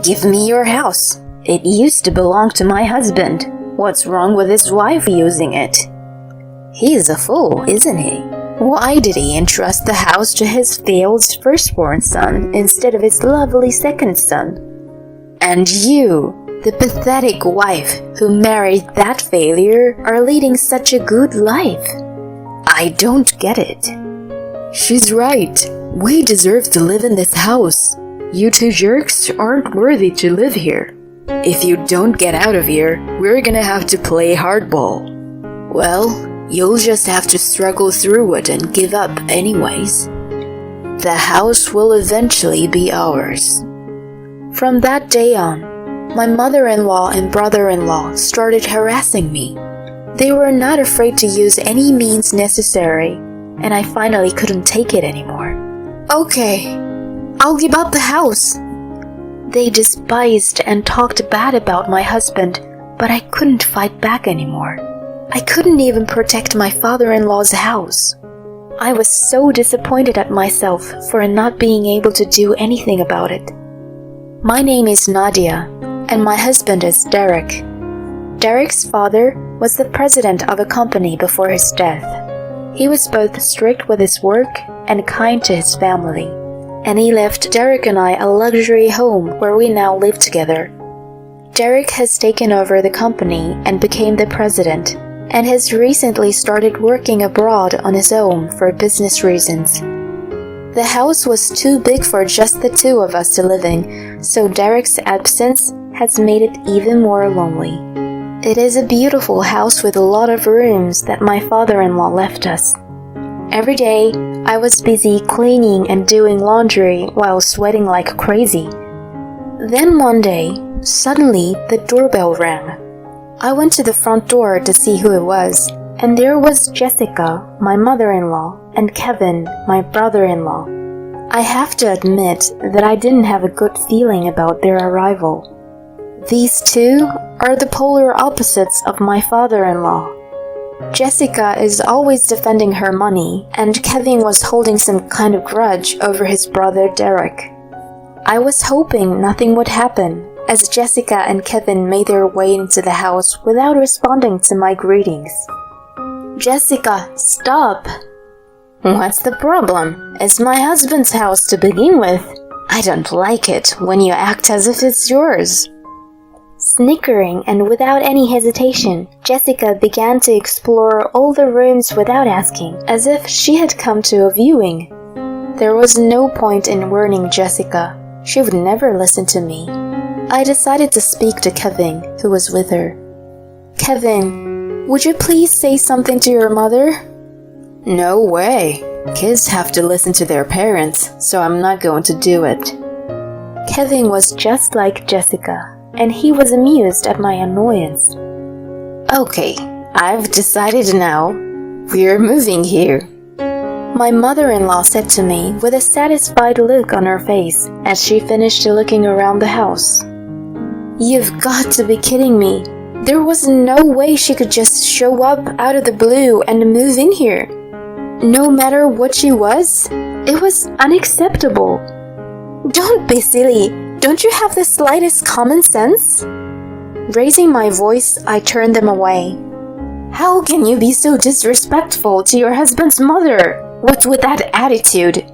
Give me your house. It used to belong to my husband. What's wrong with his wife using it? He is a fool, isn't he? Why did he entrust the house to his failed firstborn son instead of his lovely second son? And you, the pathetic wife who married that failure, are leading such a good life. I don't get it. She's right. We deserve to live in this house. You two jerks aren't worthy to live here. If you don't get out of here, we're gonna have to play hardball. Well, you'll just have to struggle through it and give up anyways. The house will eventually be ours. From that day on, my mother-in-law and brother-in-law started harassing me. They were not afraid to use any means necessary, and I finally couldn't take it anymore. Okay, I'll give up the house. They despised and talked bad about my husband, but I couldn't fight back anymore. I couldn't even protect my father-in-law's house. I was so disappointed at myself for not being able to do anything about it. My name is Nadia, and my husband is Derek. Derek's father was the president of a company before his death. He was both strict with his work and kind to his family, and he left Derek and I a luxury home where we now live together. Derek has taken over the company and became the president, and has recently started working abroad on his own for business reasons. The house was too big for just the two of us to live in, so Derek's absence has made it even more lonely. It is a beautiful house with a lot of rooms that my father-in-law left us. Every day, I was busy cleaning and doing laundry while sweating like crazy. Then one day, suddenly the doorbell rang. I went to the front door to see who it was, and there was Jessica, my mother-in-law, and Kevin, my brother-in-law. I have to admit that I didn't have a good feeling about their arrival. These two are the polar opposites of my father-in-law. Jessica is always defending her money, and Kevin was holding some kind of grudge over his brother Derek. I was hoping nothing would happen, as Jessica and Kevin made their way into the house without responding to my greetings. Jessica, stop! What's the problem? It's my husband's house to begin with. I don't like it when you act as if it's yours. Snickering and without any hesitation, Jessica began to explore all the rooms without asking, as if she had come to a viewing. There was no point in warning Jessica. She would never listen to me. I decided to speak to Kevin, who was with her. Kevin, would you please say something to your mother? No way. Kids have to listen to their parents, so I'm not going to do it. Kevin was just like Jessica, and he was amused at my annoyance. Okay, I've decided now. We're moving here. My mother-in-law said to me with a satisfied look on her face as she finished looking around the house. You've got to be kidding me. There was no way she could just show up out of the blue and move in here. No matter what she was, it was unacceptable. Don't be silly. Don't you have the slightest common sense? Raising my voice, I turned them away. How can you be so disrespectful to your husband's mother? What's with that attitude?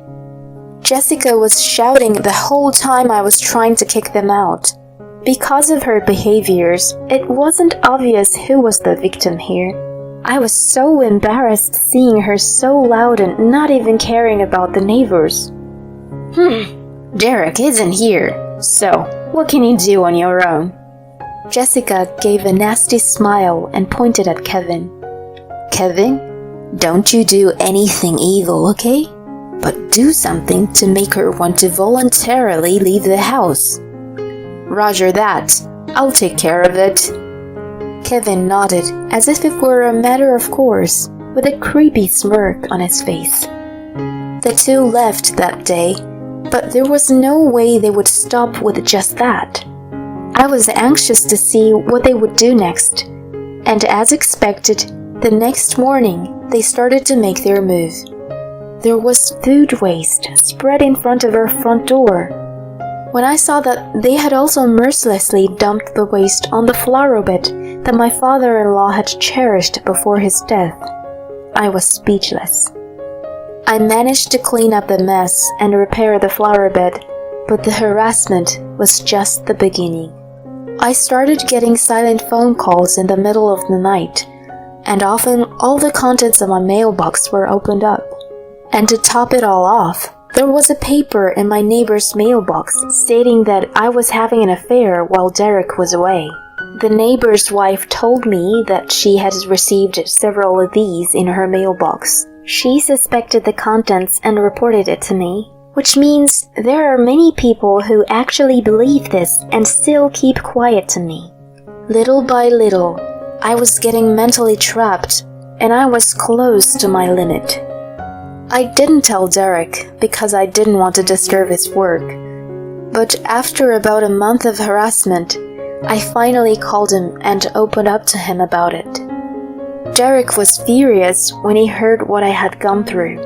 Jessica was shouting the whole time I was trying to kick them out. Because of her behaviors, it wasn't obvious who was the victim here. I was so embarrassed seeing her so loud and not even caring about the neighbors. Derek isn't here, so what can you do on your own? Jessica gave a nasty smile and pointed at Kevin. Kevin, don't you do anything evil, okay? But do something to make her want to voluntarily leave the house. Roger that. I'll take care of it. Kevin nodded as if it were a matter of course, with a creepy smirk on his face. The two left that day, but there was no way they would stop with just that. I was anxious to see what they would do next, and as expected, the next morning they started to make their move. There was food waste spread in front of our front door. When I saw that they had also mercilessly dumped the waste on the flower bed that my father-in-law had cherished before his death, I was speechless. I managed to clean up the mess and repair the flower bed, but the harassment was just the beginning. I started getting silent phone calls in the middle of the night, and often all the contents of my mailbox were opened up. And to top it all off, there was a paper in my neighbor's mailbox stating that I was having an affair while Derek was away. The neighbor's wife told me that she had received several of these in her mailbox. She suspected the contents and reported it to me, which means there are many people who actually believe this and still keep quiet to me. Little by little, I was getting mentally trapped, and I was close to my limit. I didn't tell Derek because I didn't want to disturb his work, but after about a month of harassment, I finally called him and opened up to him about it. Derek was furious when he heard what I had gone through.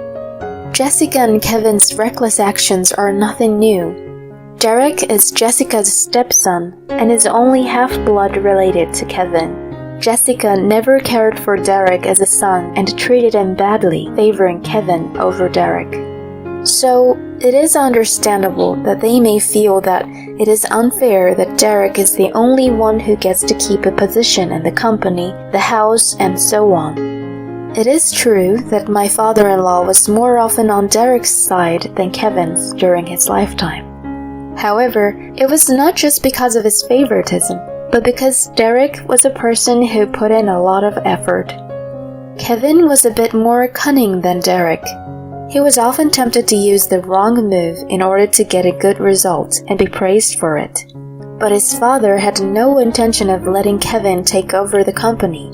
Jessica and Kevin's reckless actions are nothing new. Derek is Jessica's stepson and is only half-blood related to Kevin. Jessica never cared for Derek as a son and treated him badly, favoring Kevin over Derek. So, it is understandable that they may feel that it is unfair that Derek is the only one who gets to keep a position in the company, the house, and so on. It is true that my father-in-law was more often on Derek's side than Kevin's during his lifetime. However, it was not just because of his favoritism, but because Derek was a person who put in a lot of effort. Kevin was a bit more cunning than Derek. He was often tempted to use the wrong move in order to get a good result and be praised for it. But his father had no intention of letting Kevin take over the company,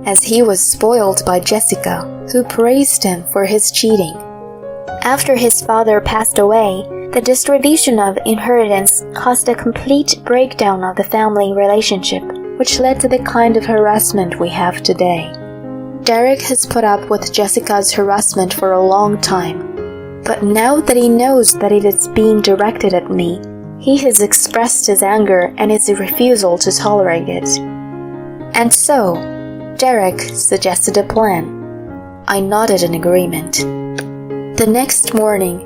as he was spoiled by Jessica, who praised him for his cheating. After his father passed away, the distribution of inheritance caused a complete breakdown of the family relationship, which led to the kind of harassment we have today. Derek has put up with Jessica's harassment for a long time, but now that he knows that it is being directed at me, he has expressed his anger and his refusal to tolerate it. And so, Derek suggested a plan. I nodded in agreement. The next morning,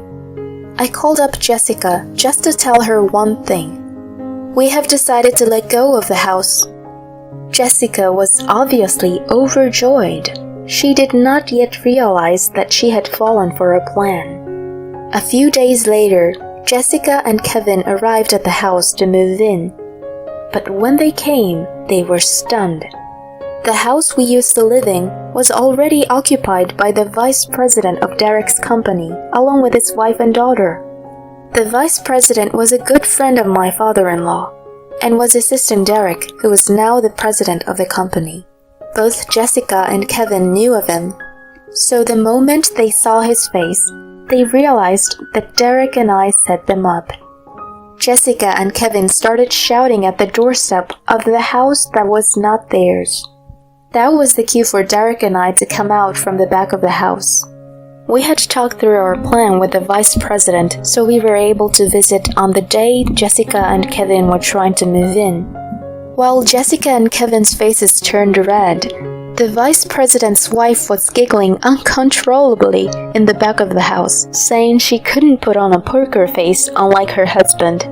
I called up Jessica just to tell her one thing. We have decided to let go of the house. Jessica was obviously overjoyed. She did not yet realize that she had fallen for a plan. A few days later, Jessica and Kevin arrived at the house to move in. But when they came, they were stunned. The house we used to live in was already occupied by the vice president of Derek's company, along with his wife and daughter. The vice president was a good friend of my father-in-law, and was assisting Derek, who was now the president of the company. Both Jessica and Kevin knew of him, so the moment they saw his face, they realized that Derek and I set them up. Jessica and Kevin started shouting at the doorstep of the house that was not theirs. That was the cue for Derek and I to come out from the back of the house. We had talked through our plan with the vice president, so we were able to visit on the day Jessica and Kevin were trying to move in. While Jessica and Kevin's faces turned red, the vice president's wife was giggling uncontrollably in the back of the house, saying she couldn't put on a poker face unlike her husband.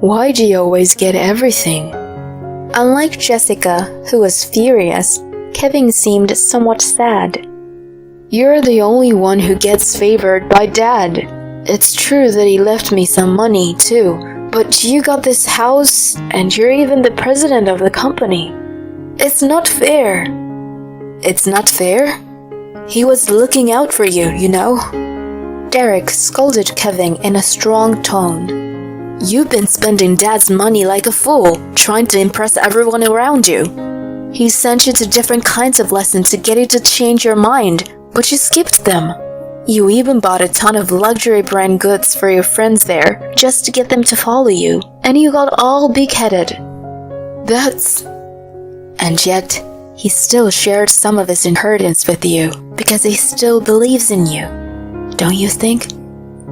Why do you always get everything? Unlike Jessica, who was furious, Kevin seemed somewhat sad. You're the only one who gets favored by Dad. It's true that he left me some money, too, but you got this house, and you're even the president of the company. It's not fair. It's not fair? He was looking out for you, you know. Derek scolded Kevin in a strong tone. You've been spending Dad's money like a fool, trying to impress everyone around you. He sent you to different kinds of lessons to get you to change your mind, but you skipped them. You even bought a ton of luxury brand goods for your friends there, just to get them to follow you, and you got all big-headed. And yet, he still shared some of his inheritance with you, because he still believes in you. Don't you think?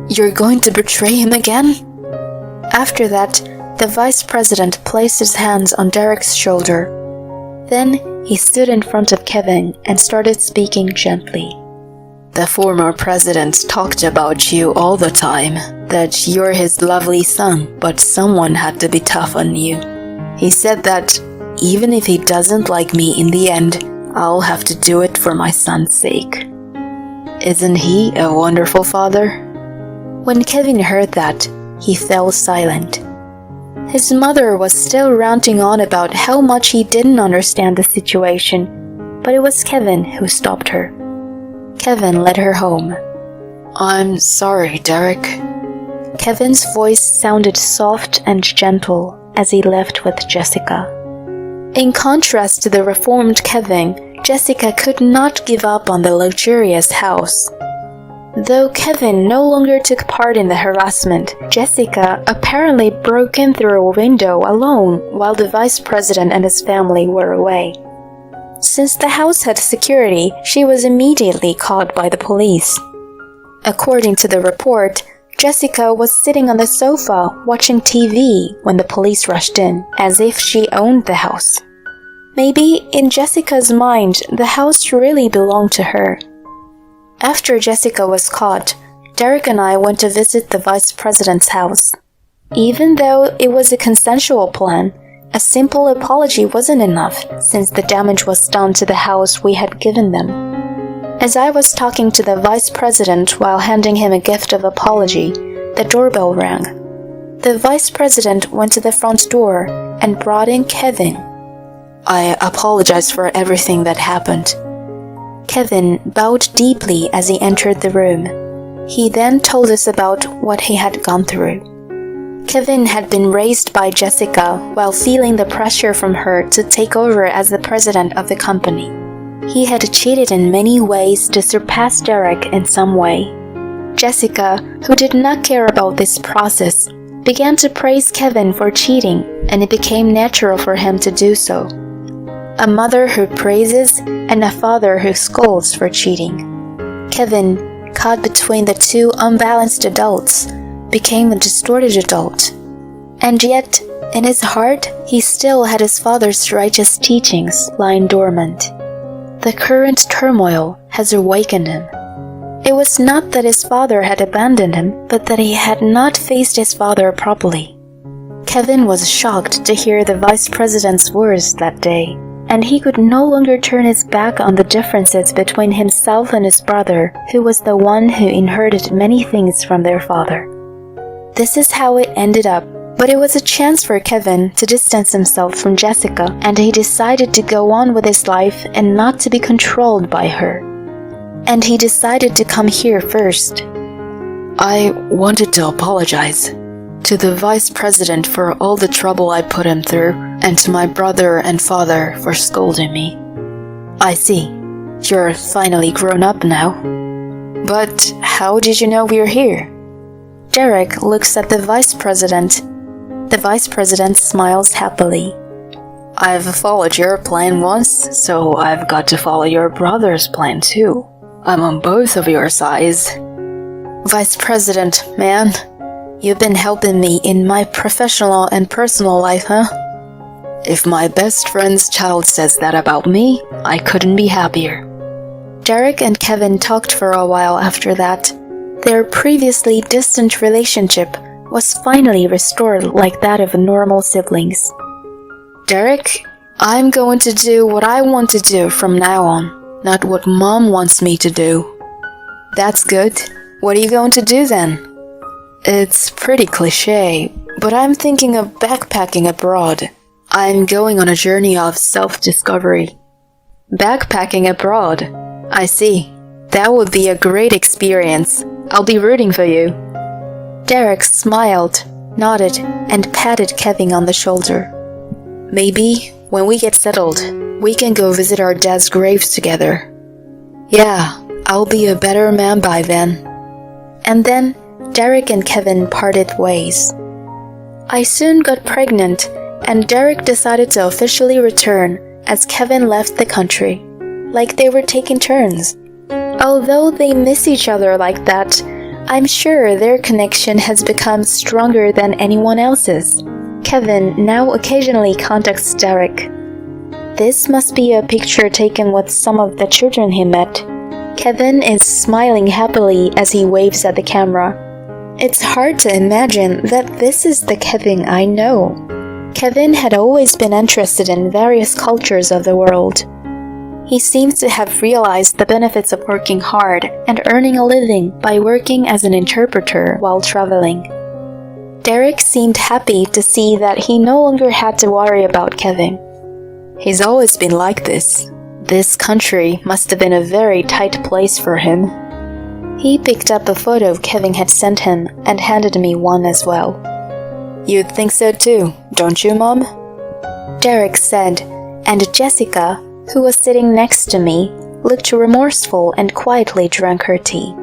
You're going to betray him again? After that, the vice president placed his hands on Derek's shoulder. Then he stood in front of Kevin and started speaking gently. The former president talked about you all the time, that you're his lovely son, but someone had to be tough on you. He said that even if he doesn't like me in the end, I'll have to do it for my son's sake. Isn't he a wonderful father? When Kevin heard that, he fell silent. His mother was still ranting on about how much he didn't understand the situation, but it was Kevin who stopped her. Kevin led her home. I'm sorry, Derek. Kevin's voice sounded soft and gentle as he left with Jessica. In contrast to the reformed Kevin, Jessica could not give up on the luxurious house. Though Kevin no longer took part in the harassment, Jessica apparently broke in through a window alone while the vice president and his family were away. Since the house had security, she was immediately caught by the police. According to the report, Jessica was sitting on the sofa watching TV when the police rushed in, as if she owned the house. Maybe in Jessica's mind, the house really belonged to her. After Jessica was caught, Derek and I went to visit the vice president's house. Even though it was a consensual plan, a simple apology wasn't enough since the damage was done to the house we had given them. As I was talking to the vice president while handing him a gift of apology, the doorbell rang. The vice president went to the front door and brought in Kevin. I apologize for everything that happened. Kevin bowed deeply as he entered the room. He then told us about what he had gone through. Kevin had been raised by Jessica while feeling the pressure from her to take over as the president of the company. He had cheated in many ways to surpass Derek in some way. Jessica, who did not care about this process, began to praise Kevin for cheating, and it became natural for him to do so. A mother who praises and a father who scolds for cheating. Kevin, caught between the two unbalanced adults, became a distorted adult. And yet, in his heart, he still had his father's righteous teachings lying dormant. The current turmoil has awakened him. It was not that his father had abandoned him, but that he had not faced his father properly. Kevin was shocked to hear the vice president's words that day, and he could no longer turn his back on the differences between himself and his brother, who was the one who inherited many things from their father. This is how it ended up, but it was a chance for Kevin to distance himself from Jessica, and he decided to go on with his life and not to be controlled by her. And he decided to come here first. I wanted to apologize to the vice president for all the trouble I put him through, and to my brother and father for scolding me. I see. You're finally grown up now. But how did you know we're here? Derek looks at the vice president. The vice president smiles happily. I've followed your plan once, so I've got to follow your brother's plan too. I'm on both of your sides. Vice President, man, you've been helping me in my professional and personal life, huh? If my best friend's child says that about me, I couldn't be happier. Derek and Kevin talked for a while after that. Their previously distant relationship was finally restored like that of normal siblings. Derek, I'm going to do what I want to do from now on, not what Mom wants me to do. That's good. What are you going to do then? It's pretty cliché, but I'm thinking of backpacking abroad. I'm going on a journey of self-discovery. Backpacking abroad? I see. That would be a great experience. I'll be rooting for you. Derek smiled, nodded, and patted Kevin on the shoulder. Maybe, when we get settled, we can go visit our dad's graves together. Yeah, I'll be a better man by then. And then, Derek and Kevin parted ways. I soon got pregnant, and Derek decided to officially return as Kevin left the country, like they were taking turns. Although they miss each other like that, I'm sure their connection has become stronger than anyone else's. Kevin now occasionally contacts Derek. This must be a picture taken with some of the children he met. Kevin is smiling happily as he waves at the camera. It's hard to imagine that this is the Kevin I know. Kevin had always been interested in various cultures of the world. He seems to have realized the benefits of working hard and earning a living by working as an interpreter while traveling. Derek seemed happy to see that he no longer had to worry about Kevin. He's always been like this. This country must have been a very tight place for him. He picked up a photo Kevin had sent him and handed me one as well. You'd think so too, don't you, Mom? Derek said, and Jessica, who was sitting next to me, looked remorseful and quietly drank her tea.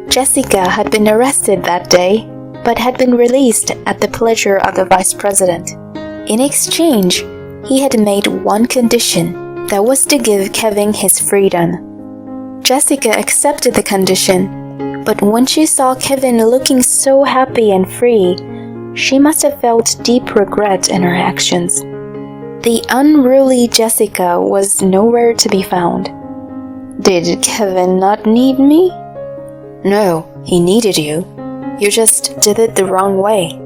Jessica had been arrested that day, but had been released at the pleasure of the vice president. In exchange, he had made one condition, that was to give Kevin his freedom. Jessica accepted the condition, but when she saw Kevin looking so happy and free, she must have felt deep regret in her actions. The unruly Jessica was nowhere to be found. Did Kevin not need me? No, he needed you. You just did it the wrong way.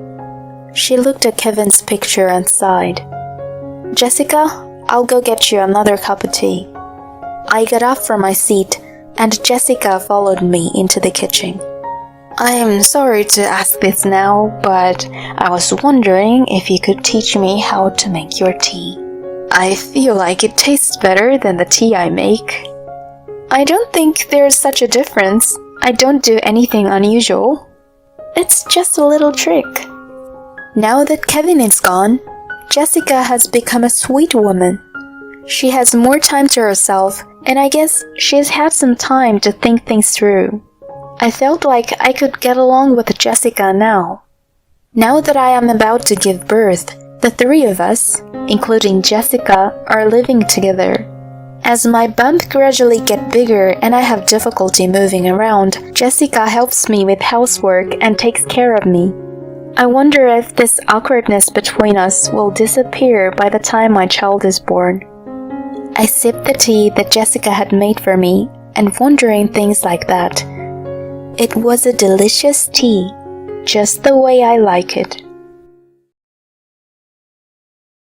She looked at Kevin's picture and sighed. Jessica, I'll go get you another cup of tea. I got up from my seat, and Jessica followed me into the kitchen. I am sorry to ask this now, but I was wondering if you could teach me how to make your tea. I feel like it tastes better than the tea I make. I don't think there's such a difference. I don't do anything unusual. It's just a little trick. Now that Kevin is gone, Jessica has become a sweet woman. She has more time to herself, and I guess she's had some time to think things through. I felt like I could get along with Jessica now. Now that I am about to give birth, the three of us, including Jessica, are living together. As my bump gradually gets bigger and I have difficulty moving around, Jessica helps me with housework and takes care of me. I wonder if this awkwardness between us will disappear by the time my child is born. I sipped the tea that Jessica had made for me and wondering things like that. It was a delicious tea, just the way I like it.